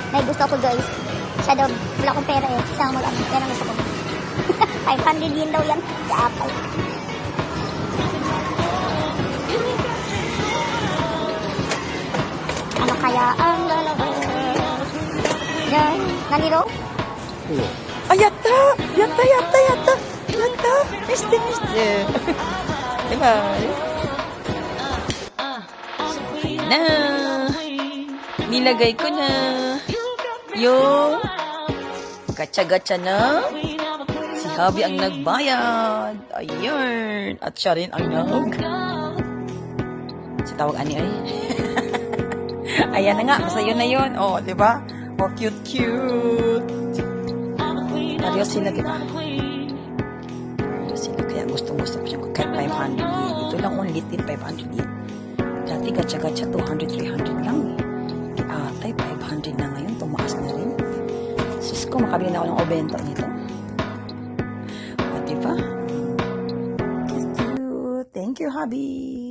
May gusto ako guys. Siya daw, wala akong pera eh. Siya ang mag-ano. Yan ang gusto ko. 500 yen daw yan. Kaapay. Ano kaya ang lalabas? Yan. Naniro? Ah, yatta! Yatta, yatta, yatta! Yatta! Miste, miste! Diba? Na! Nilagay ko na yung gacha-gacha na si Habi ang nagbayad. Ayun. At siya rin ang si tawag ani ay. Ayan na nga. Masaya na yun. Oh, diba? Oh, cute, cute. Parehas sila, diba? Parehas sila. Kaya gustong-gusto ko siyang kahit 500 yen. Ito lang only 500 yen. Dati gacha-gacha 200, 300 lang eh. Atay, 500 na ngayon. Tumaas na rin. Sus ko, makabili na ako ng obento nito. O, diba? Cute. Thank you, hubby.